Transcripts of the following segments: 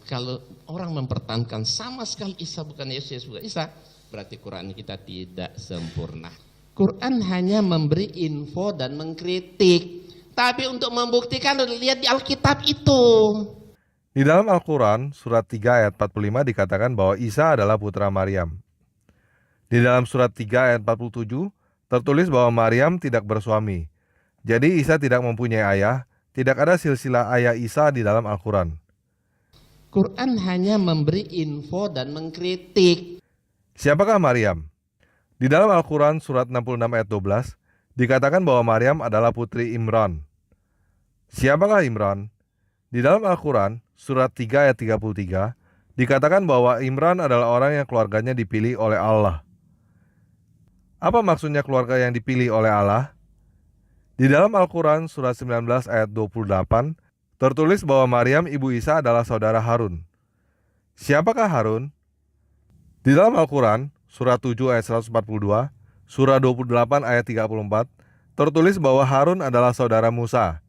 Kalau orang mempertahankan sama sekali Isa bukan Yesus, Yesus bukan Isa, berarti Quran kita tidak sempurna. Quran hanya memberi info dan mengkritik, tapi untuk membuktikan lihat di Alkitab itu. Di dalam Al-Quran, surat 3 ayat 45 dikatakan bahwa Isa adalah putra Maryam. Di dalam surat 3 ayat 47, tertulis bahwa Maryam tidak bersuami. Jadi Isa tidak mempunyai ayah, tidak ada silsilah ayah Isa di dalam Al-Quran. Quran hanya memberi info dan mengkritik. Siapakah Maryam? Di dalam Al-Quran surat 66 ayat 12, dikatakan bahwa Maryam adalah putri Imran. Siapakah Imran? Di dalam Al-Quran surat 3 ayat 33, dikatakan bahwa Imran adalah orang yang keluarganya dipilih oleh Allah. Apa maksudnya keluarga yang dipilih oleh Allah? Di dalam Al-Quran surat 19 ayat 28, tertulis bahwa Maryam ibu Isa adalah saudara Harun. Siapakah Harun? Di dalam Al-Quran surat 7 ayat 142, surah 28 ayat 34, tertulis bahwa Harun adalah saudara Musa.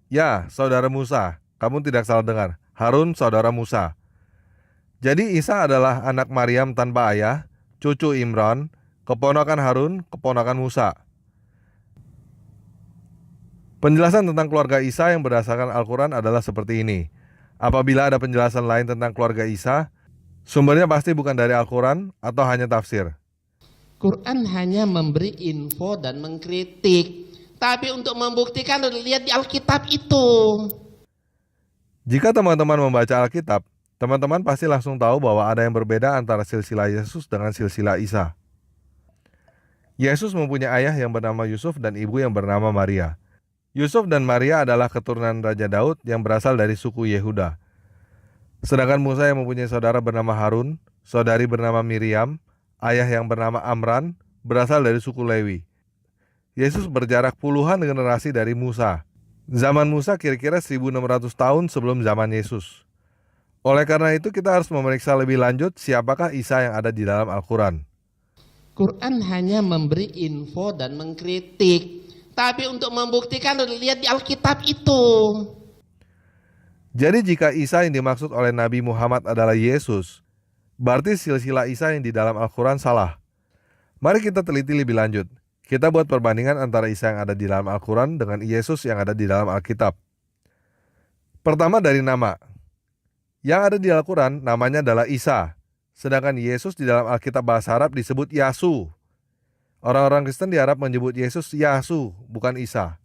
Ya, saudara Musa, kamu tidak salah dengar. Harun saudara Musa. Jadi Isa adalah anak Maryam tanpa ayah, cucu Imran, keponakan Harun, keponakan Musa. Penjelasan tentang keluarga Isa yang berdasarkan Al-Quran adalah seperti ini. Apabila ada penjelasan lain tentang keluarga Isa, sumbernya pasti bukan dari Al-Quran atau hanya tafsir. Quran hanya memberi info dan mengkritik, tapi untuk membuktikan lihat di Alkitab itu. Jika teman-teman membaca Alkitab, teman-teman pasti langsung tahu bahwa ada yang berbeda antara silsilah Yesus dengan silsilah Isa. Yesus mempunyai ayah yang bernama Yusuf dan ibu yang bernama Maria. Yusuf dan Maria adalah keturunan Raja Daud yang berasal dari suku Yehuda. Sedangkan Musa yang mempunyai saudara bernama Harun, saudari bernama Miriam, ayah yang bernama Amran, berasal dari suku Lewi. Yesus berjarak puluhan generasi dari Musa. Zaman Musa kira-kira 1600 tahun sebelum zaman Yesus. Oleh karena itu kita harus memeriksa lebih lanjut siapakah Isa yang ada di dalam Al-Quran. Quran hanya memberi info dan mengkritik, tapi untuk membuktikan lihat di Alkitab itu. Jadi jika Isa yang dimaksud oleh Nabi Muhammad adalah Yesus, berarti silsilah Isa yang di dalam Al-Quran salah. Mari kita teliti lebih lanjut. Kita buat perbandingan antara Isa yang ada di dalam Al-Quran dengan Yesus yang ada di dalam Alkitab. Pertama dari nama. Yang ada di Al-Quran namanya adalah Isa, sedangkan Yesus di dalam Alkitab bahasa Arab disebut Yasu. Orang-orang Kristen di Arab menyebut Yesus Yasu, bukan Isa.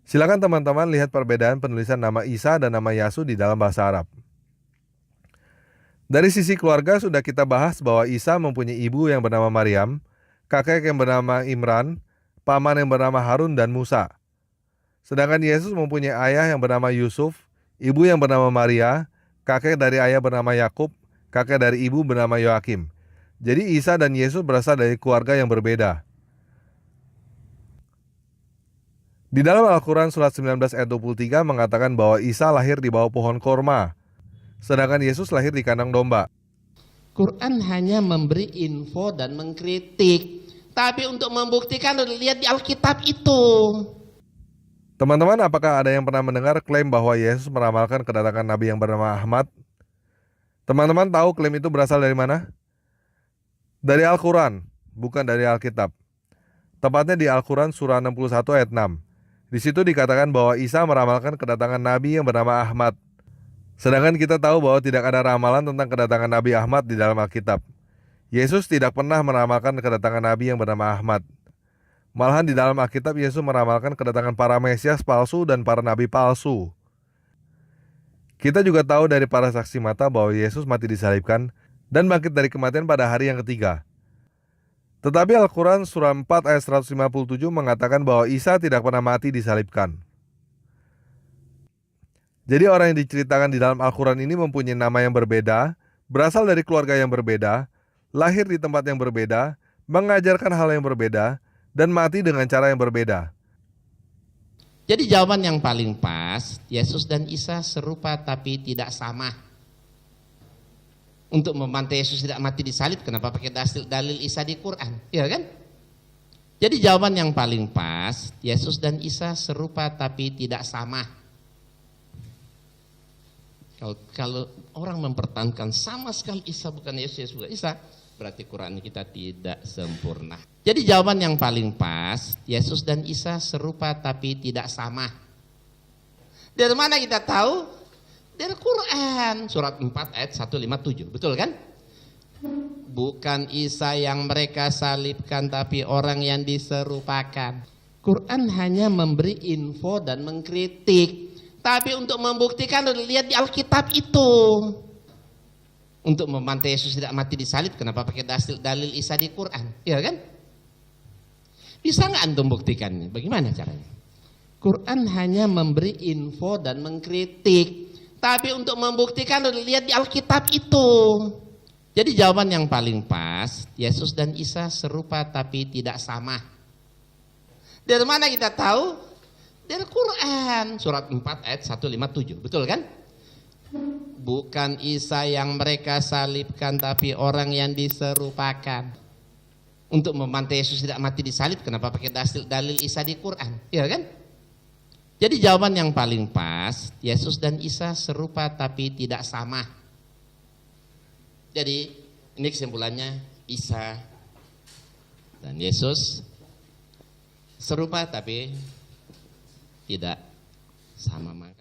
Silakan teman-teman lihat perbedaan penulisan nama Isa dan nama Yasu di dalam bahasa Arab. Dari sisi keluarga sudah kita bahas bahwa Isa mempunyai ibu yang bernama Maryam, kakek yang bernama Imran, paman yang bernama Harun dan Musa. Sedangkan Yesus mempunyai ayah yang bernama Yusuf, ibu yang bernama Maria, kakek dari ayah bernama Yakub, kakek dari ibu bernama Yoakim. Jadi Isa dan Yesus berasal dari keluarga yang berbeda. Di dalam Al-Quran surat 19 ayat 23 mengatakan bahwa Isa lahir di bawah pohon korma, sedangkan Yesus lahir di kandang domba. Quran hanya memberi info dan mengkritik, tapi untuk membuktikan lihat di Alkitab itu. Teman-teman, apakah ada yang pernah mendengar klaim bahwa Yesus meramalkan kedatangan Nabi yang bernama Ahmad? Teman-teman tahu klaim itu berasal dari mana? Dari Al-Quran, bukan dari Alkitab. Tepatnya di Al-Quran surah 61 ayat 6. Di situ dikatakan bahwa Isa meramalkan kedatangan Nabi yang bernama Ahmad. Sedangkan kita tahu bahwa tidak ada ramalan tentang kedatangan Nabi Ahmad di dalam Alkitab. Yesus tidak pernah meramalkan kedatangan Nabi yang bernama Ahmad. Malahan di dalam Alkitab Yesus meramalkan kedatangan para Mesias palsu dan para Nabi palsu. Kita juga tahu dari para saksi mata bahwa Yesus mati disalibkan dan bangkit dari kematian pada hari yang ketiga. Tetapi Al-Quran surah 4 ayat 157 mengatakan bahwa Isa tidak pernah mati disalibkan. Jadi orang yang diceritakan di dalam Al-Quran ini mempunyai nama yang berbeda, berasal dari keluarga yang berbeda, lahir di tempat yang berbeda, mengajarkan hal yang berbeda, dan mati dengan cara yang berbeda. Jadi jawaban yang paling pas, Yesus dan Isa serupa tapi tidak sama. Untuk membantah Yesus tidak mati disalib, kenapa pakai dalil Isa di Quran? Ya kan? Jadi jawaban yang paling pas, Yesus dan Isa serupa tapi tidak sama. Kalau orang mempertahankan sama sekali Isa bukan Yesus, bukan Isa, berarti Quran kita tidak sempurna. Jadi jawaban yang paling pas, Yesus dan Isa serupa tapi tidak sama. Dari mana kita tahu? Dari Quran, surat 4 ayat 157, betul kan? Bukan Isa yang mereka salibkan, tapi orang yang diserupakan. Quran hanya memberi info dan mengkritik. Tapi untuk membuktikan, lihat di Alkitab itu. Untuk membantai Yesus tidak mati disalib, kenapa pakai dalil Isa di Quran? Iya kan? Bisa nggak antum buktikannya? Bagaimana caranya? Quran hanya memberi info dan mengkritik. Tapi untuk membuktikan, lihat di Alkitab itu. Jadi jawaban yang paling pas, Yesus dan Isa serupa tapi tidak sama. Dari mana kita tahu? Dari Quran, surat 4 ayat 157, betul kan? Bukan Isa yang mereka salibkan, tapi orang yang diserupakan. Untuk membantai Yesus tidak mati disalib, kenapa pakai dalil Isa di Quran? Iya kan? Jadi jawaban yang paling pas, Yesus dan Isa serupa tapi tidak sama. Jadi ini kesimpulannya, Isa dan Yesus serupa tapi tidak sama. Maka